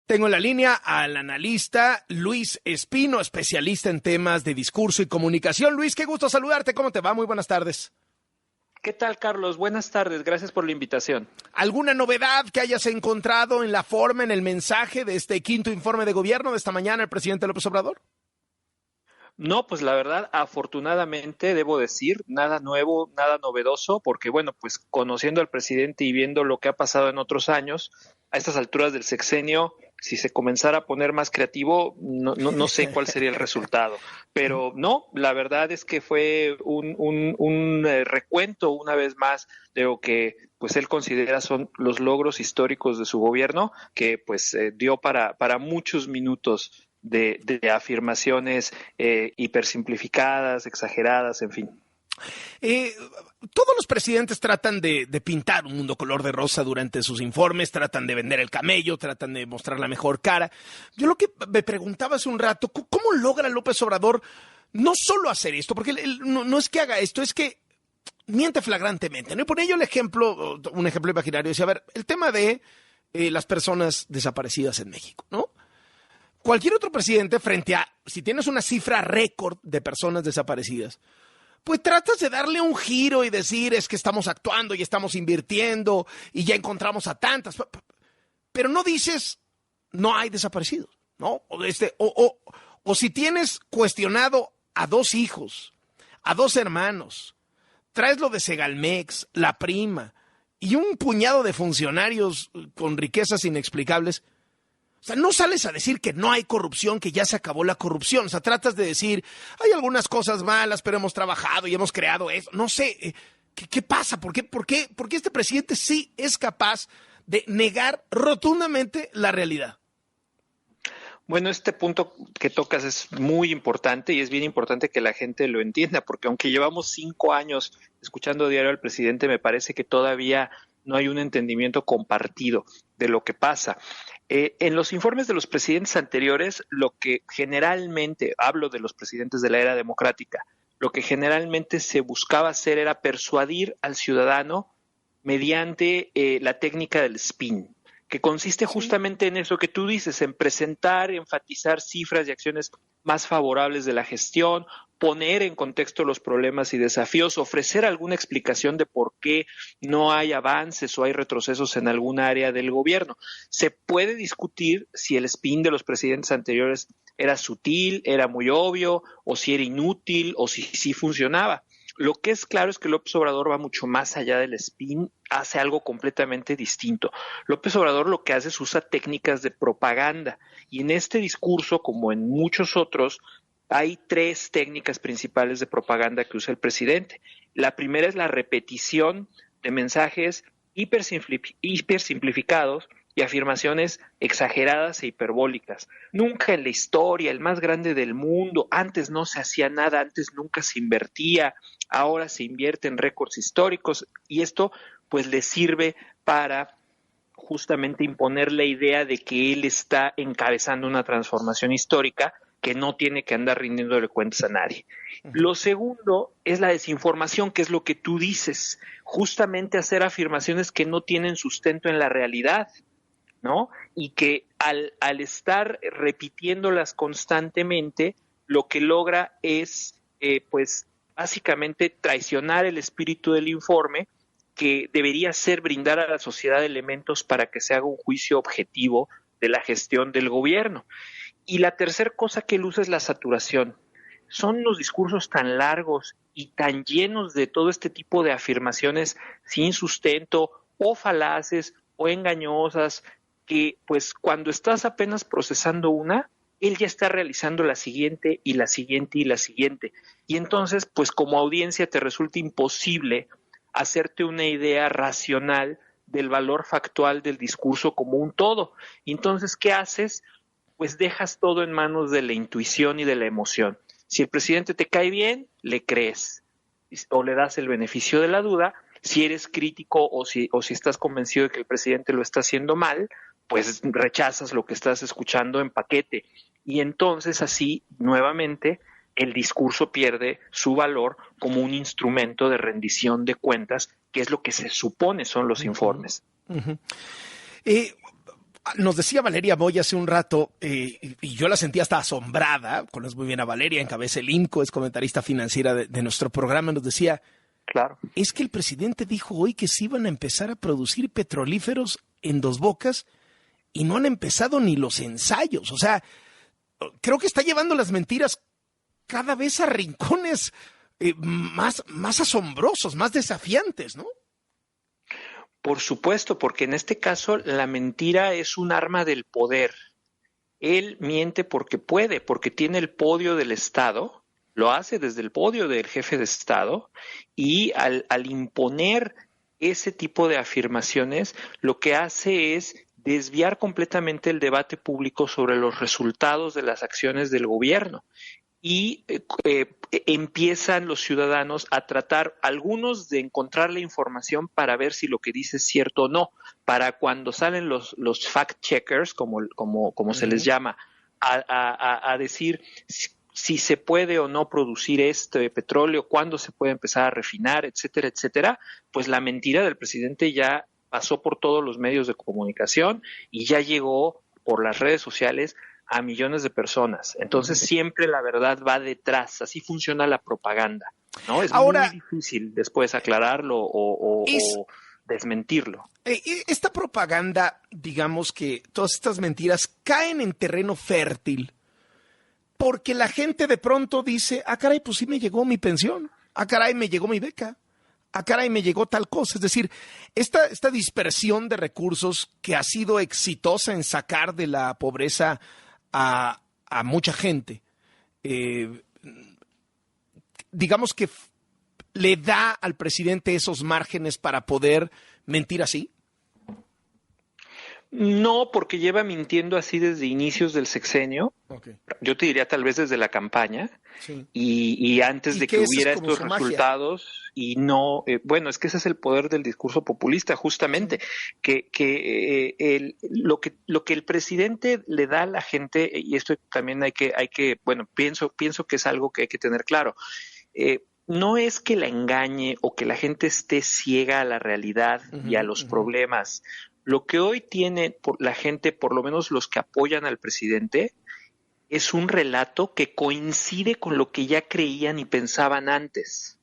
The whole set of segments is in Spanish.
Tengo en la línea al analista Luis Espino, especialista en temas de discurso y comunicación. Luis, qué gusto saludarte. ¿Cómo te va? Muy buenas tardes. ¿Qué tal, Carlos? Buenas tardes. Gracias por la invitación. ¿Alguna novedad que hayas encontrado en la forma, en el mensaje de este quinto informe de gobierno de esta mañana del presidente López Obrador? No, pues la verdad, afortunadamente, debo decir, nada nuevo, nada novedoso, porque bueno, pues conociendo al presidente y viendo lo que ha pasado en otros años, a estas alturas del sexenio, si se comenzara a poner más creativo, no sé cuál sería el resultado. Pero no, la verdad es que fue un recuento una vez más de lo que pues él considera son los logros históricos de su gobierno, que pues dio para muchos minutos de afirmaciones hipersimplificadas, exageradas, en fin. Todos los presidentes tratan de pintar un mundo color de rosa durante sus informes, tratan de vender el camello, tratan de mostrar la mejor cara. Yo lo que me preguntaba hace un rato, ¿cómo logra López Obrador no solo hacer esto? Porque él no es que haga esto, es que miente flagrantemente, ¿no? Y ponía yo un ejemplo imaginario, decía, a ver, el tema de las personas desaparecidas en México, ¿no? Cualquier otro presidente, frente a, si tienes una cifra récord de personas desaparecidas, pues tratas de darle un giro y decir, es que estamos actuando y estamos invirtiendo y ya encontramos a tantas. Pero no dices, no hay desaparecidos, ¿no? O si tienes cuestionado a 2 hijos, a 2 hermanos, traes lo de Segalmex, la prima y un puñado de funcionarios con riquezas inexplicables. O sea, no sales a decir que no hay corrupción, que ya se acabó la corrupción. O sea, tratas de decir, hay algunas cosas malas, pero hemos trabajado y hemos creado eso. No sé, ¿qué pasa? ¿Por qué este presidente sí es capaz de negar rotundamente la realidad? Bueno, este punto que tocas es muy importante y es bien importante que la gente lo entienda, porque aunque llevamos 5 años escuchando diario al presidente, me parece que todavía no hay un entendimiento compartido de lo que pasa. En los informes de los presidentes anteriores, lo que generalmente, hablo de los presidentes de la era democrática, lo que generalmente se buscaba hacer era persuadir al ciudadano mediante la técnica del spin, que consiste justamente en eso que tú dices, en presentar, enfatizar cifras y acciones más favorables de la gestión, poner en contexto los problemas y desafíos, ofrecer alguna explicación de por qué no hay avances o hay retrocesos en alguna área del gobierno. Se puede discutir si el spin de los presidentes anteriores era sutil, era muy obvio, o si era inútil, o si sí funcionaba. Lo que es claro es que López Obrador va mucho más allá del spin, hace algo completamente distinto. López Obrador lo que hace es usa técnicas de propaganda y en este discurso, como en muchos otros, hay 3 técnicas principales de propaganda que usa el presidente. La primera es la repetición de mensajes hipersimplificados y afirmaciones exageradas e hiperbólicas. Nunca en la historia, el más grande del mundo, antes no se hacía nada, antes nunca se invertía, ahora se invierte en récords históricos y esto pues le sirve para justamente imponer la idea de que él está encabezando una transformación histórica que no tiene que andar rindiéndole cuentas a nadie. Lo segundo es la desinformación, que es lo que tú dices, justamente hacer afirmaciones que no tienen sustento en la realidad, ¿no? Y que al estar repitiéndolas constantemente, lo que logra es, pues, básicamente traicionar el espíritu del informe, que debería ser brindar a la sociedad elementos para que se haga un juicio objetivo de la gestión del gobierno. Y la tercera cosa que él usa es la saturación. Son los discursos tan largos y tan llenos de todo este tipo de afirmaciones sin sustento o falaces o engañosas que pues cuando estás apenas procesando una, él ya está realizando la siguiente y la siguiente y la siguiente. Y entonces pues como audiencia te resulta imposible hacerte una idea racional del valor factual del discurso como un todo. Y entonces, ¿qué haces? Pues dejas todo en manos de la intuición y de la emoción. Si el presidente te cae bien, le crees o le das el beneficio de la duda. Si eres crítico o si estás convencido de que el presidente lo está haciendo mal, pues rechazas lo que estás escuchando en paquete. Y entonces así, nuevamente, el discurso pierde su valor como un instrumento de rendición de cuentas, que es lo que se supone son los informes. Nos decía Valeria Moya hace un rato, y yo la sentía hasta asombrada, conoces muy bien a Valeria, encabeza el INCO, es comentarista financiera de nuestro programa, nos decía, claro, es que el presidente dijo hoy que se iban a empezar a producir petrolíferos en Dos Bocas y no han empezado ni los ensayos. O sea, creo que está llevando las mentiras cada vez a rincones más asombrosos, más desafiantes, ¿no? Por supuesto, porque en este caso la mentira es un arma del poder. Él miente porque puede, porque tiene el podio del Estado, lo hace desde el podio del jefe de Estado, y al imponer ese tipo de afirmaciones, lo que hace es desviar completamente el debate público sobre los resultados de las acciones del gobierno. Y empiezan los ciudadanos a tratar, algunos, de encontrar la información para ver si lo que dice es cierto o no, para cuando salen los fact-checkers, como se les llama, a decir si se puede o no producir este petróleo, cuándo se puede empezar a refinar, etcétera, etcétera, pues la mentira del presidente ya pasó por todos los medios de comunicación y ya llegó por las redes sociales a millones de personas. Entonces siempre la verdad va detrás. Así funciona la propaganda, ¿no? Es ahora, muy difícil después aclararlo o desmentirlo. Esta propaganda, digamos que todas estas mentiras caen en terreno fértil porque la gente de pronto dice, ah, caray, pues sí me llegó mi pensión, ah, caray, me llegó mi beca, ah, caray, me llegó tal cosa. Es decir, esta dispersión de recursos que ha sido exitosa en sacar de la pobreza a mucha gente, digamos que le da al presidente esos márgenes para poder mentir así. No, porque lleva mintiendo así desde inicios del sexenio. Okay. Yo te diría tal vez desde la campaña, sí. y antes de que hubiera estos resultados, y no, bueno, es que ese es el poder del discurso populista, justamente, sí. Lo que el presidente le da a la gente, y esto también hay que, bueno, pienso que es algo que hay que tener claro. No es que la engañe o que la gente esté ciega a la realidad y a los problemas. Lo que hoy tiene la gente, por lo menos los que apoyan al presidente, es un relato que coincide con lo que ya creían y pensaban antes.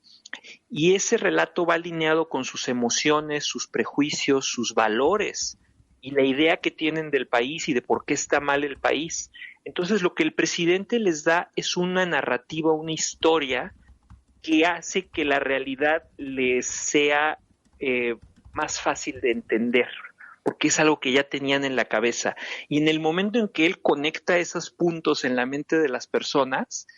Y ese relato va alineado con sus emociones, sus prejuicios, sus valores y la idea que tienen del país y de por qué está mal el país. Entonces, lo que el presidente les da es una narrativa, una historia que hace que la realidad les sea más fácil de entender, porque es algo que ya tenían en la cabeza. Y en el momento en que él conecta esos puntos en la mente de las personas,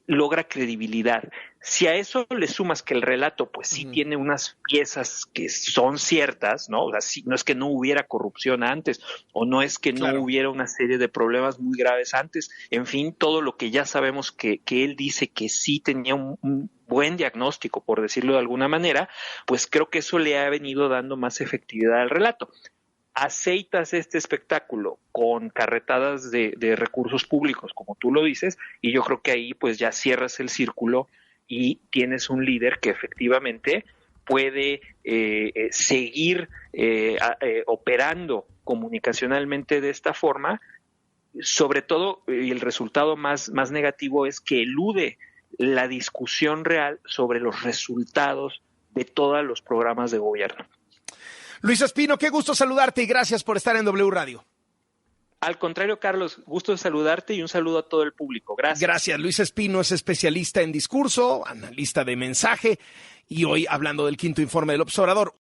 logra credibilidad. Si a eso le sumas que el relato pues sí tiene unas piezas que son ciertas, ¿no? O sea, sí, no es que no hubiera corrupción antes, o no es que no hubiera una serie de problemas muy graves antes, en fin, todo lo que ya sabemos que él dice que sí tenía un buen diagnóstico, por decirlo de alguna manera, pues creo que eso le ha venido dando más efectividad al relato. Aceitas este espectáculo con carretadas de recursos públicos, como tú lo dices, y yo creo que ahí pues ya cierras el círculo y tienes un líder que efectivamente puede seguir operando comunicacionalmente de esta forma. Sobre todo, y el resultado más negativo es que elude la discusión real sobre los resultados de todos los programas de gobierno. Luis Espino, qué gusto saludarte y gracias por estar en W Radio. Al contrario, Carlos, gusto de saludarte y un saludo a todo el público. Gracias. Gracias. Luis Espino es especialista en discurso, analista de mensaje y hoy hablando del quinto informe del Observador.